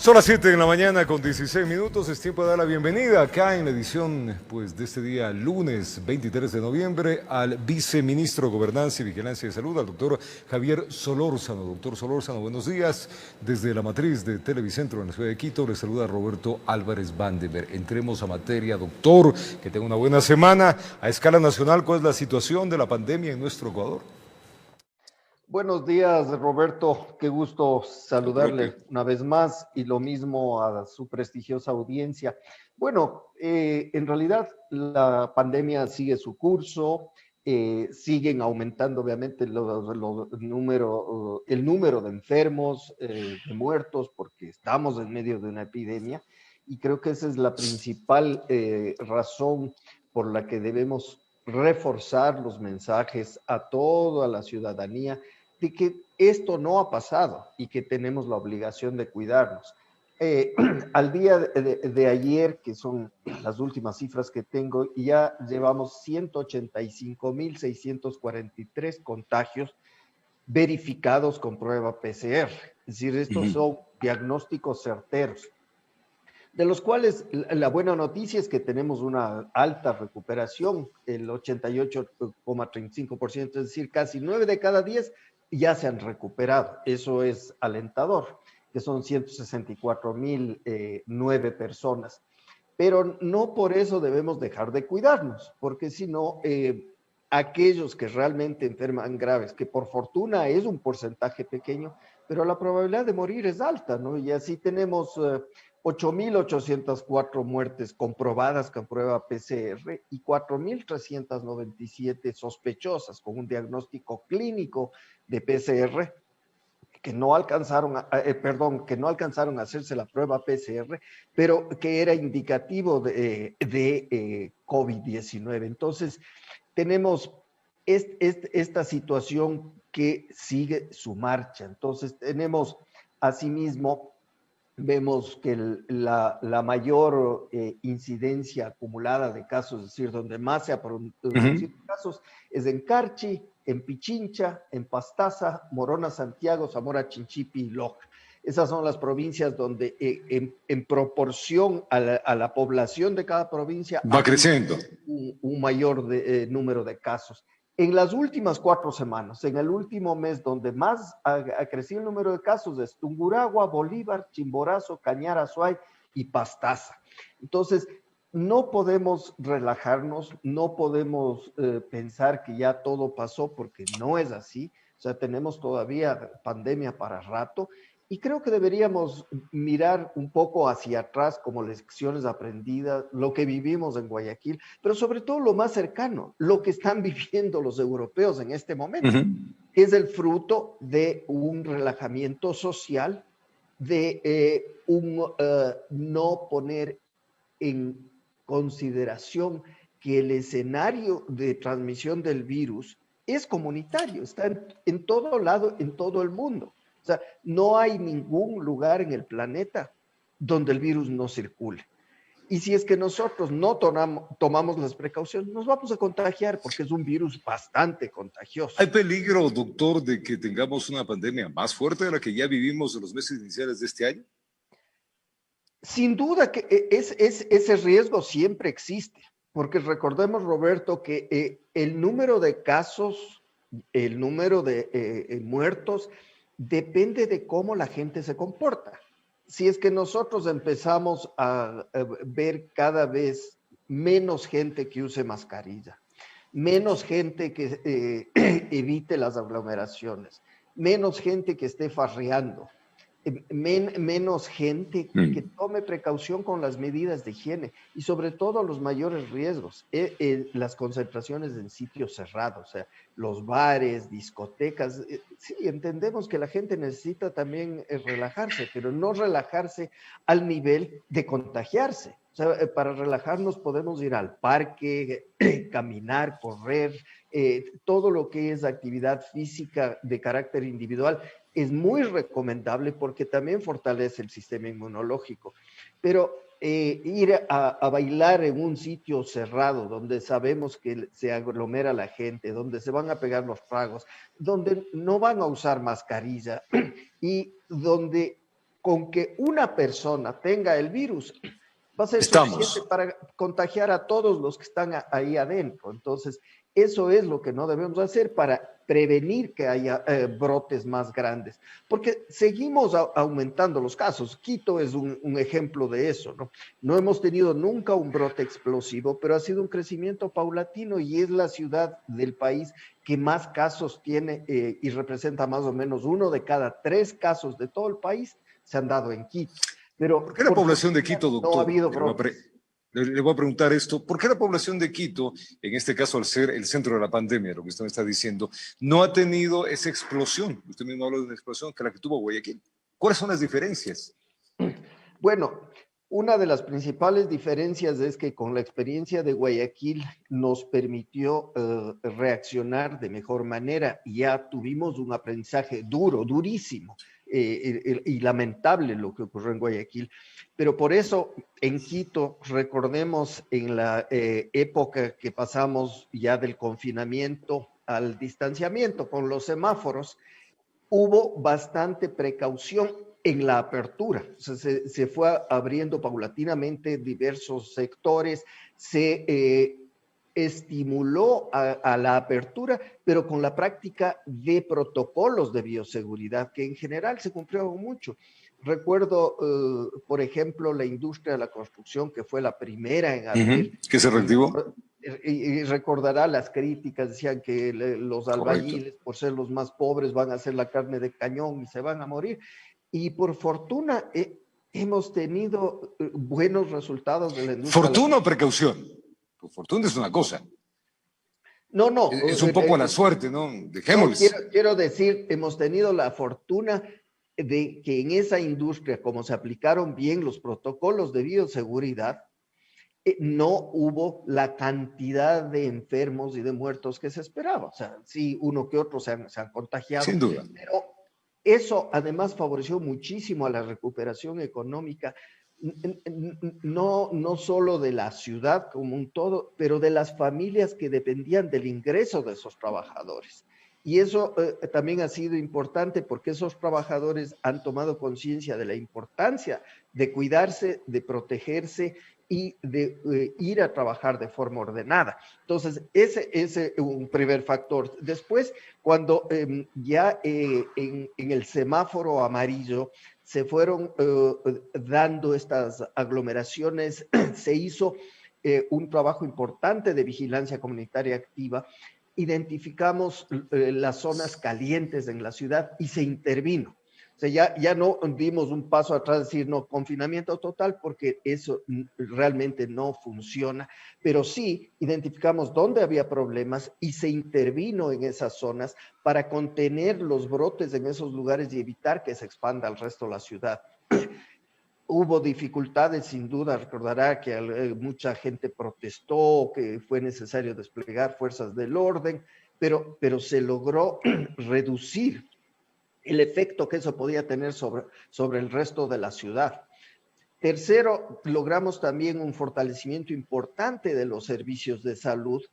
Son las 7 de la mañana con 16 minutos. Es tiempo de dar la bienvenida acá en la edición de este día, lunes 23 de noviembre, al viceministro de Gobernanza y Vigilancia de Salud, al doctor Javier Solórzano. Doctor Solórzano, buenos días. Desde la matriz de Televicentro en la ciudad de Quito, le saluda Roberto Álvarez Vandenberg. Entremos a materia, doctor. Que tenga una buena semana. A escala nacional, ¿cuál es la situación de la pandemia en nuestro Ecuador? Buenos días, Roberto. Qué gusto saludarle una vez más y lo mismo a su prestigiosa audiencia. Bueno, en realidad la pandemia sigue su curso, siguen aumentando obviamente el número de enfermos, de muertos, porque estamos en medio de una epidemia y creo que esa es la principal razón por la que debemos reforzar los mensajes a toda la ciudadanía de que esto no ha pasado y que tenemos la obligación de cuidarnos. Al día de ayer, que son las últimas cifras que tengo, ya llevamos 185.643 contagios verificados con prueba PCR. Es decir, estos son diagnósticos certeros, de los cuales la buena noticia es que tenemos una alta recuperación, el 88,35%, es decir, casi 9 de cada 10 ya se han recuperado. Eso es alentador, que son 164.009 personas. Pero no por eso debemos dejar de cuidarnos, porque si no, aquellos que realmente enferman graves, que por fortuna es un porcentaje pequeño, pero la probabilidad de morir es alta, ¿no? Y así tenemos 8.804 muertes comprobadas con prueba PCR y 4.397 sospechosas con un diagnóstico clínico de PCR que no alcanzaron que no alcanzaron a hacerse la prueba PCR, pero que era indicativo de COVID-19. Entonces, tenemos esta situación que sigue su marcha. Entonces, tenemos asimismo, vemos que la mayor incidencia acumulada de casos, es decir, donde más se ha producido casos, es en Carchi, en Pichincha, en Pastaza, Morona, Santiago, Zamora, Chinchipe y Loja. Esas son las provincias donde en proporción a la población de cada provincia va creciendo. Un mayor número de casos. En las últimas 4 semanas, en el último mes, donde más ha crecido el número de casos es Tungurahua, Bolívar, Chimborazo, Cañar, Azuay y Pastaza. Entonces, no podemos relajarnos, no podemos pensar que ya todo pasó, porque no es así. O sea, tenemos todavía pandemia para rato. Y creo que deberíamos mirar un poco hacia atrás como lecciones aprendidas, lo que vivimos en Guayaquil, pero sobre todo lo más cercano, lo que están viviendo los europeos en este momento, que es el fruto de un relajamiento social, de no poner en consideración que el escenario de transmisión del virus es comunitario, está en todo lado, en todo el mundo. O sea, no hay ningún lugar en el planeta donde el virus no circule. Y si es que nosotros no tomamos las precauciones, nos vamos a contagiar porque es un virus bastante contagioso. ¿Hay peligro, doctor, de que tengamos una pandemia más fuerte de la que ya vivimos en los meses iniciales de este año? Sin duda que ese riesgo siempre existe, porque recordemos, Roberto, que el número de casos, el número de muertos, depende de cómo la gente se comporta. Si es que nosotros empezamos a ver cada vez menos gente que use mascarilla, menos gente que evite las aglomeraciones, menos gente que esté farreando, menos gente que tome precaución con las medidas de higiene y sobre todo los mayores riesgos, las concentraciones en sitios cerrados, o sea, los bares, discotecas. Sí, entendemos que la gente necesita también relajarse, pero no relajarse al nivel de contagiarse. O sea, para relajarnos podemos ir al parque, caminar, correr, todo lo que es actividad física de carácter individual es muy recomendable porque también fortalece el sistema inmunológico. Pero ir a bailar en un sitio cerrado donde sabemos que se aglomera la gente, donde se van a pegar los tragos, donde no van a usar mascarilla y donde con que una persona tenga el virus va a ser Estamos. suficiente para contagiar a todos los que están ahí adentro. Entonces, eso es lo que no debemos hacer para prevenir que haya brotes más grandes, porque seguimos aumentando los casos. Quito es un ejemplo de eso, ¿no? No hemos tenido nunca un brote explosivo, pero ha sido un crecimiento paulatino y es la ciudad del país que más casos tiene y representa más o menos 1 de cada 3 casos de todo el país se han dado en Quito. Pero ¿Por qué la población de Quito, no ha doctor? habido brotes. Le voy a preguntar esto. ¿Por qué la población de Quito, en este caso al ser el centro de la pandemia, lo que usted me está diciendo, no ha tenido esa explosión? Usted mismo habla de una explosión que la que tuvo Guayaquil. ¿Cuáles son las diferencias? Bueno, una de las principales diferencias es que con la experiencia de Guayaquil nos permitió reaccionar de mejor manera y ya tuvimos un aprendizaje duro, durísimo y lamentable lo que ocurrió en Guayaquil. Pero por eso en Quito, recordemos en la época que pasamos ya del confinamiento al distanciamiento con los semáforos, hubo bastante precaución en la apertura. O sea, se fue abriendo paulatinamente diversos sectores, se estimuló a la apertura, pero con la práctica de protocolos de bioseguridad, que en general se cumplieron mucho. Recuerdo, por ejemplo, la industria de la construcción, que fue la primera en abrir. ¿Que se reactivó? Y recordará las críticas, decían que los Correcto. albañiles, por ser los más pobres, van a hacer la carne de cañón y se van a morir. Y por fortuna hemos tenido buenos resultados de la industria. ¿Fortuna o precaución? Pues fortuna es una cosa. No, no. Es un poco a la suerte, ¿no? Dejémosles. No, quiero decir, hemos tenido la fortuna de que en esa industria, como se aplicaron bien los protocolos de bioseguridad, no hubo la cantidad de enfermos y de muertos que se esperaba. O sea, sí, uno que otro se han contagiado. Sin duda. Pero eso además favoreció muchísimo a la recuperación económica, no solo de la ciudad como un todo, pero de las familias que dependían del ingreso de esos trabajadores. Y eso también ha sido importante porque esos trabajadores han tomado conciencia de la importancia de cuidarse, de protegerse y de ir a trabajar de forma ordenada. Entonces, ese es un primer factor. Después, cuando ya en el semáforo amarillo se fueron dando estas aglomeraciones, se hizo un trabajo importante de vigilancia comunitaria activa, identificamos las zonas calientes en la ciudad y se intervino. O sea, ya no dimos un paso atrás, decir, no, confinamiento total, porque eso realmente no funciona, pero sí identificamos dónde había problemas y se intervino en esas zonas para contener los brotes en esos lugares y evitar que se expanda al resto de la ciudad. Hubo dificultades, sin duda, recordará que mucha gente protestó, que fue necesario desplegar fuerzas del orden, pero se logró reducir el efecto que eso podía tener sobre el resto de la ciudad. Tercero, logramos también un fortalecimiento importante de los servicios de salud,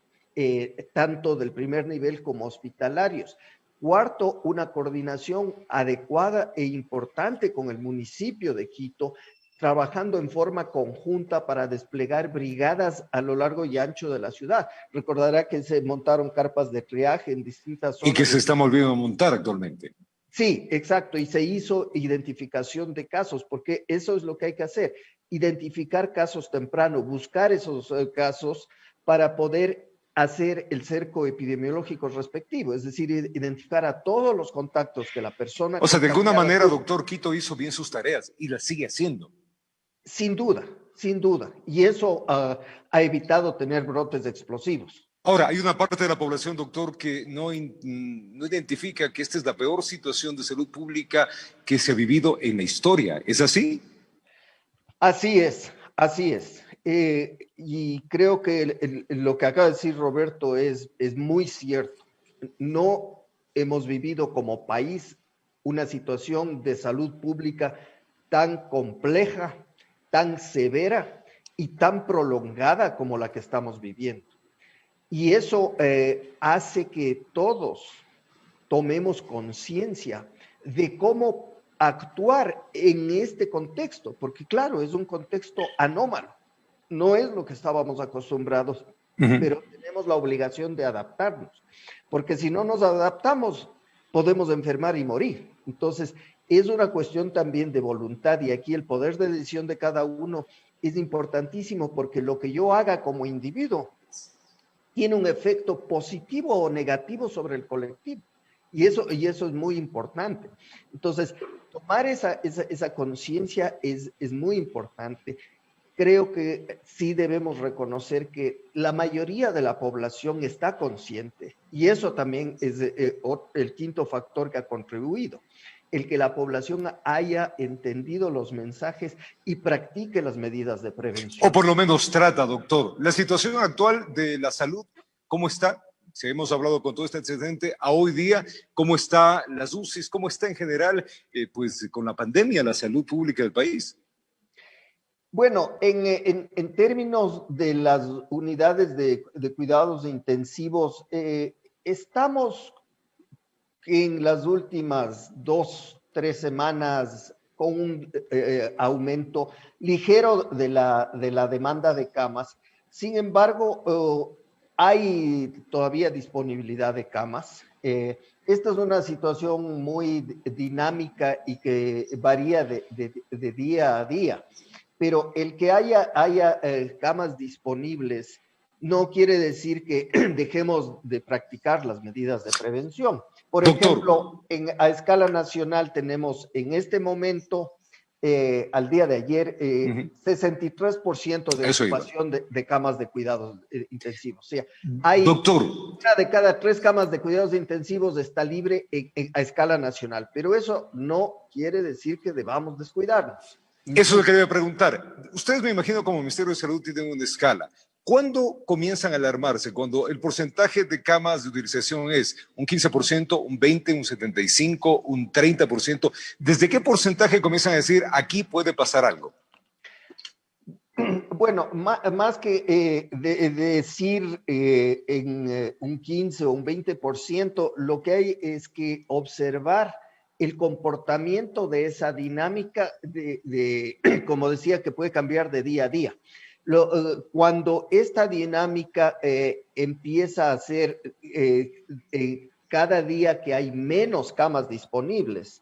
tanto del primer nivel como hospitalarios. Cuarto, una coordinación adecuada e importante con el municipio de Quito, trabajando en forma conjunta para desplegar brigadas a lo largo y ancho de la ciudad. Recordará que se montaron carpas de triaje en distintas zonas. Y que se está volviendo a montar actualmente. Sí, exacto, y se hizo identificación de casos, porque eso es lo que hay que hacer, identificar casos temprano, buscar esos casos para poder hacer el cerco epidemiológico respectivo, es decir, identificar a todos los contactos que la persona... O sea, de alguna manera, doctor, Quito hizo bien sus tareas y las sigue haciendo. Sin duda, y eso ha evitado tener brotes explosivos. Ahora, hay una parte de la población, doctor, que no identifica que esta es la peor situación de salud pública que se ha vivido en la historia. ¿Es así? Así es, así es. Y creo que lo que acaba de decir Roberto es muy cierto. No hemos vivido como país una situación de salud pública tan compleja, tan severa y tan prolongada como la que estamos viviendo. Y eso hace que todos tomemos conciencia de cómo actuar en este contexto, porque claro, es un contexto anómalo, no es lo que estábamos acostumbrados, pero tenemos la obligación de adaptarnos, porque si no nos adaptamos, podemos enfermar y morir. Entonces, es una cuestión también de voluntad y aquí el poder de decisión de cada uno es importantísimo porque lo que yo haga como individuo tiene un efecto positivo o negativo sobre el colectivo. Y eso es muy importante. Entonces, tomar esa conciencia es muy importante. Creo que sí debemos reconocer que la mayoría de la población está consciente y eso también es el quinto factor que ha contribuido, el que la población haya entendido los mensajes y practique las medidas de O prevención. por lo menos trata, doctor. La situación actual de la salud, ¿cómo está? Si hemos hablado con todo este antecedente, a hoy día, ¿cómo está las UCIs? ¿Cómo está en general, pues, con la pandemia, la salud pública del país? Bueno, en términos de las unidades de cuidados intensivos, estamos en las últimas 2, 3 semanas con un aumento ligero de la demanda de camas. Sin embargo, hay todavía disponibilidad de camas. Esta es una situación muy dinámica y que varía de día a día, pero el que haya camas disponibles no quiere decir que dejemos de practicar las medidas de prevención. Por Doctor, ejemplo, a escala nacional tenemos en este momento, al día de ayer, 63% de eso iba. ocupación de camas de cuidados intensivos. O sea, hay Doctor, una de cada 3 camas de cuidados intensivos está libre a escala nacional, pero eso no quiere decir que debamos descuidarnos. eso es lo que debe preguntar. Ustedes, me imagino, como Ministerio de Salud tienen una escala. ¿Cuándo comienzan a alarmarse? Cuando el porcentaje de camas de utilización es un 15%, un 20%, un 75%, un 30%. ¿Desde qué porcentaje comienzan a decir aquí puede pasar algo? Bueno, más que de decir en un 15 o un 20%, lo que hay es que observar el comportamiento de esa dinámica como decía, que puede cambiar de día a día. Cuando esta dinámica empieza a ser cada día que hay menos camas disponibles,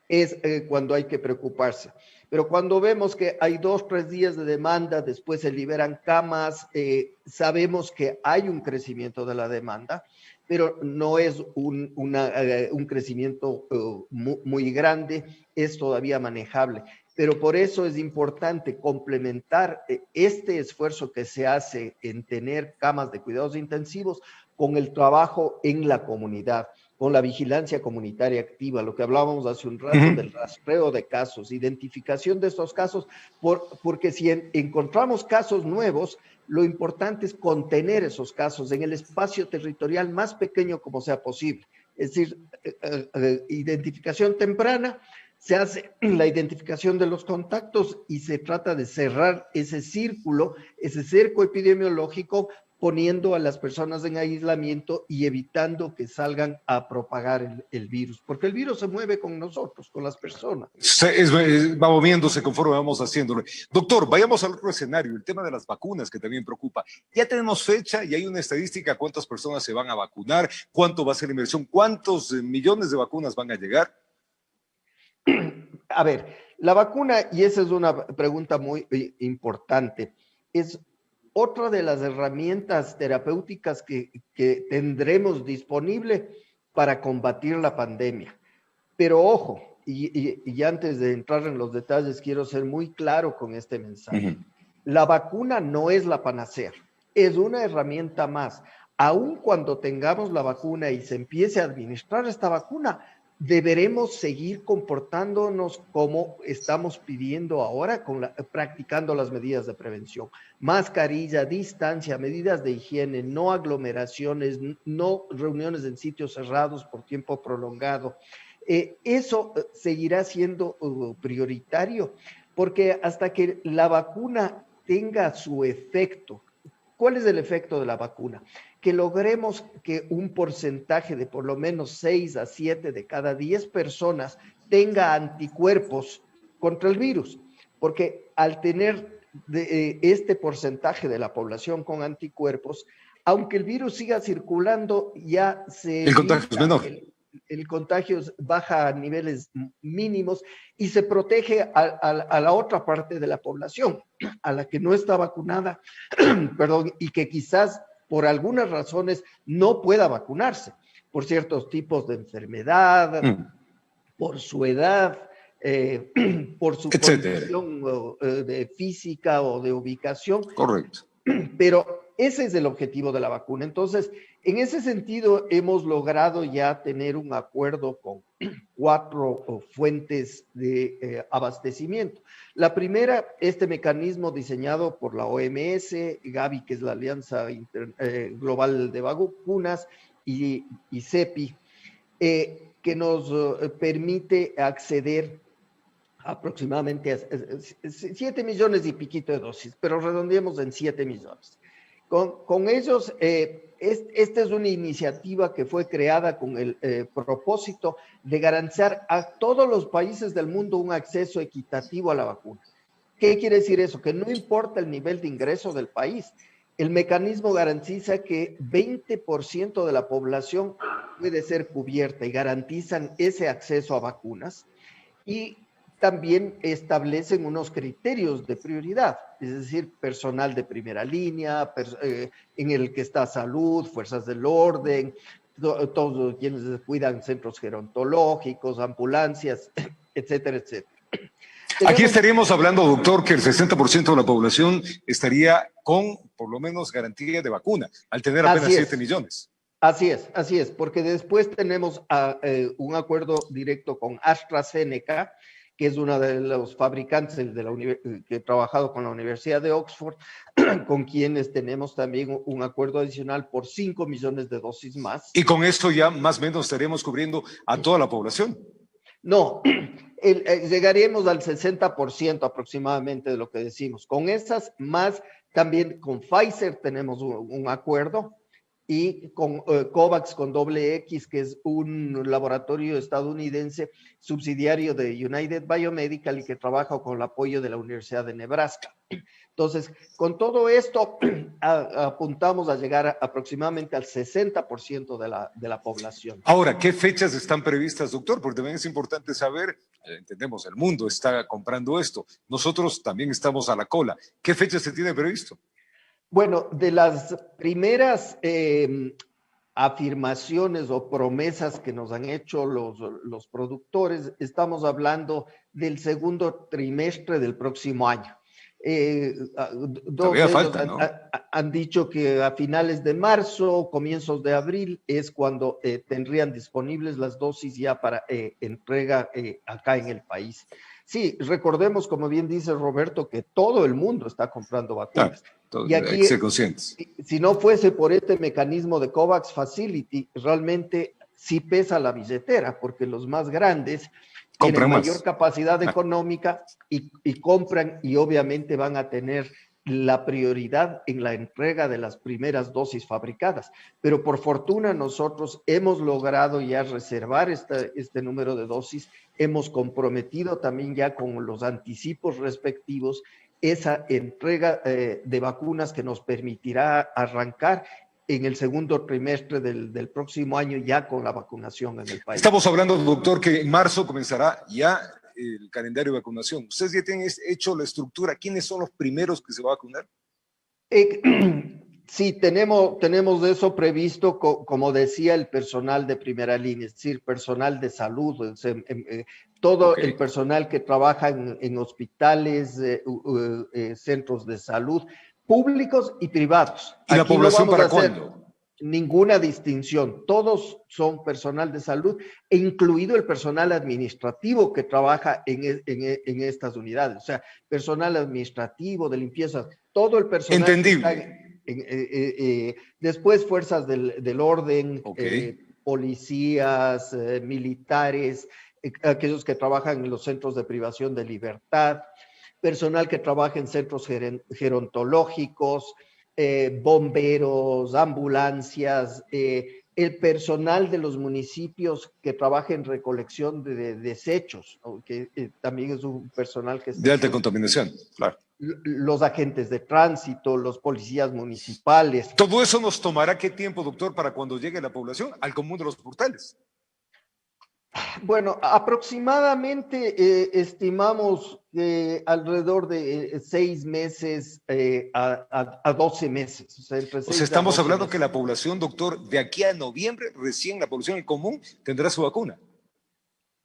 es cuando hay que preocuparse. Pero cuando vemos que hay 2, 3 días de demanda, después se liberan camas, sabemos que hay un crecimiento de la demanda, pero no es un crecimiento muy grande, es todavía manejable. Pero por eso es importante complementar este esfuerzo que se hace en tener camas de cuidados intensivos con el trabajo en la comunidad, con la vigilancia comunitaria activa, lo que hablábamos hace un rato del rastreo de casos, identificación de estos casos, porque si encontramos casos nuevos, lo importante es contener esos casos en el espacio territorial más pequeño como sea posible. Es decir, identificación temprana, se hace la identificación de los contactos y se trata de cerrar ese círculo, ese cerco epidemiológico, poniendo a las personas en aislamiento y evitando que salgan a propagar el virus, porque el virus se mueve con nosotros, con las personas. Va moviéndose conforme vamos haciéndolo. Doctor, vayamos al otro escenario, el tema de las vacunas, que también preocupa. Ya tenemos fecha y hay una estadística, cuántas personas se van a vacunar, cuánto va a ser la inversión, cuántos millones de vacunas van a llegar. A ver, la vacuna, y esa es una pregunta muy importante, es otra de las herramientas terapéuticas que tendremos disponible para combatir la pandemia. Pero ojo, y antes de entrar en los detalles, quiero ser muy claro con este mensaje. La vacuna no es la panacea, es una herramienta más. Aun cuando tengamos la vacuna y se empiece a administrar esta vacuna, deberemos seguir comportándonos como estamos pidiendo ahora, practicando las medidas de prevención. Mascarilla, distancia, medidas de higiene, no aglomeraciones, no reuniones en sitios cerrados por tiempo prolongado. Eso seguirá siendo prioritario, porque hasta que la vacuna tenga su efecto. ¿Cuál es el efecto de la vacuna? que logremos que un porcentaje de por lo menos 6 a 7 de cada 10 personas tenga anticuerpos contra el virus, porque al tener este porcentaje de la población con anticuerpos, aunque el virus siga circulando, ya se El contagio es menor. el contagio baja a niveles mínimos y se protege a la otra parte de la población, a la que no está vacunada, perdón, y que quizás por algunas razones no pueda vacunarse, por ciertos tipos de enfermedad, por su edad, por su condición de física o de ubicación. Correcto. Pero ese es el objetivo de la vacuna. Entonces, en ese sentido, hemos logrado ya tener un acuerdo con 4 fuentes de abastecimiento. La primera, este mecanismo diseñado por la OMS, Gavi, que es la Alianza Global de Vacunas, y CEPI, que nos permite acceder aproximadamente a 7 millones y piquito de dosis, pero redondeemos en 7 millones. Con ellos, esta es una iniciativa que fue creada con el propósito de garantizar a todos los países del mundo un acceso equitativo a la vacuna. ¿Qué quiere decir eso? Que no importa el nivel de ingreso del país, el mecanismo garantiza que 20% de la población puede ser cubierta y garantizan ese acceso a vacunas, y también establecen unos criterios de prioridad, es decir, personal de primera línea, en el que está salud, fuerzas del orden, todos quienes cuidan centros gerontológicos, ambulancias, etcétera, etcétera. Aquí estaríamos hablando, doctor, que el 60% de la población estaría con, por lo menos, garantía de vacuna, al tener apenas 7 millones. Así es, porque después tenemos un acuerdo directo con AstraZeneca, que es uno de los fabricantes que ha trabajado con la Universidad de Oxford, con quienes tenemos también un acuerdo adicional por 5 millones de dosis más. Y con esto ya más o menos estaríamos cubriendo a toda la población. No, llegaríamos al 60% aproximadamente de lo que decimos. Con esas más, también con Pfizer tenemos un acuerdo, y con COVAX con X, que es un laboratorio estadounidense subsidiario de United Biomedical y que trabaja con el apoyo de la Universidad de Nebraska. Entonces, con todo esto, apuntamos a llegar aproximadamente al 60% de la población. Ahora, ¿qué fechas están previstas, doctor? Porque también es importante saber, entendemos, el mundo está comprando esto, nosotros también estamos a la cola. ¿Qué fechas se tiene previsto? Bueno, de las primeras afirmaciones o promesas que nos han hecho los productores, estamos hablando del segundo trimestre del próximo año. Dos de ellos han dicho que a finales de marzo, comienzos de abril, es cuando tendrían disponibles las dosis ya para entrega acá en el país. Sí, recordemos, como bien dice Roberto, que todo el mundo está comprando vacunas. Y aquí, si no fuese por este mecanismo de COVAX Facility, realmente sí pesa la billetera, porque los más grandes tienen mayor capacidad económica y compran, y obviamente van a tener la prioridad en la entrega de las primeras dosis fabricadas. Pero por fortuna nosotros hemos logrado ya reservar este número de dosis, hemos comprometido también ya con los anticipos respectivos esa entrega de vacunas que nos permitirá arrancar en el segundo trimestre del próximo año ya con la vacunación en el país. Estamos hablando, doctor, que en marzo comenzará ya el calendario de vacunación. ¿Ustedes ya tienen hecho la estructura? ¿Quiénes son los primeros que se van a vacunar? Sí, tenemos eso previsto, como decía, el personal de primera línea, es decir, personal de salud, todo el personal que trabaja en hospitales, centros de salud, públicos y privados. ¿Y la población para cuándo? Ninguna distinción, todos son personal de salud, e incluido el personal administrativo que trabaja en estas unidades, o sea, personal administrativo, de limpieza, todo el personal. Entendible. Después fuerzas del orden, policías, militares, aquellos que trabajan en los centros de privación de libertad, personal que trabaja en centros gerontológicos, bomberos, ambulancias, el personal de los municipios que trabaja en recolección de desechos, ¿no? Que también es un personal que está... De alta contaminación, claro. Los agentes de tránsito, los policías municipales. ¿Todo eso nos tomará qué tiempo, doctor, para cuando llegue la población al común de los portales? Bueno, aproximadamente estimamos alrededor de 6 meses a 12 meses. O sea, estamos hablando que la población, doctor, de aquí a noviembre, recién la población en común tendrá su vacuna.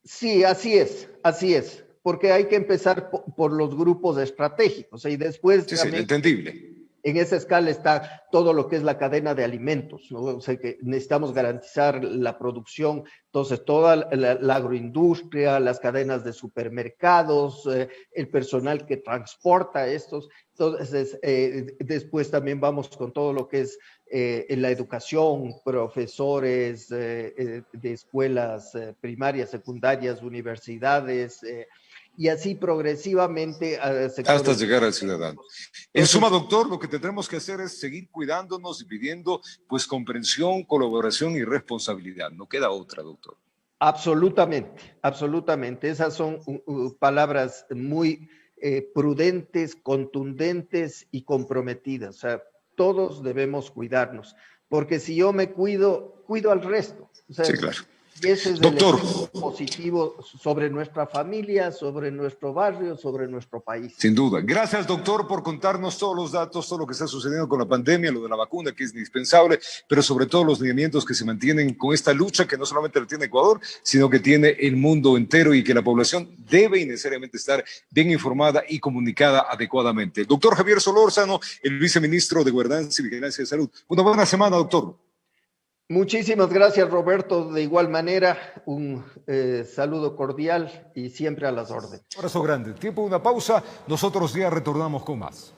Sí, así es, porque hay que empezar por los grupos estratégicos y después Sí, también, entendible. En esa escala está todo lo que es la cadena de alimentos, ¿no? O sea que necesitamos garantizar la producción, entonces toda la agroindustria, las cadenas de supermercados, el personal que transporta estos, entonces después también vamos con todo lo que es la educación, profesores de escuelas primarias, secundarias, universidades, y así progresivamente hasta llegar al ciudadano. En suma, doctor, lo que tendremos que hacer es seguir cuidándonos y pidiendo pues comprensión, colaboración y responsabilidad. No queda otra, doctor. Absolutamente. Esas son palabras muy prudentes, contundentes y comprometidas. O sea, todos debemos cuidarnos, porque si yo me cuido, cuido al resto. O sea, sí, claro. Y ese es doctor, el efecto positivo sobre nuestra familia, sobre nuestro barrio, sobre nuestro país. Sin duda. Gracias, doctor, por contarnos todos los datos, todo lo que está sucediendo con la pandemia, lo de la vacuna, que es indispensable, pero sobre todo los lineamientos que se mantienen con esta lucha que no solamente la tiene Ecuador, sino que tiene el mundo entero y que la población debe y necesariamente estar bien informada y comunicada adecuadamente. Doctor Javier Solórzano, el viceministro de Gobernanza y Vigilancia de Salud. Una buena semana, doctor. Muchísimas gracias, Roberto. De igual manera, un saludo cordial y siempre a las órdenes. Un abrazo grande. Tiempo de una pausa. Nosotros ya retornamos con más.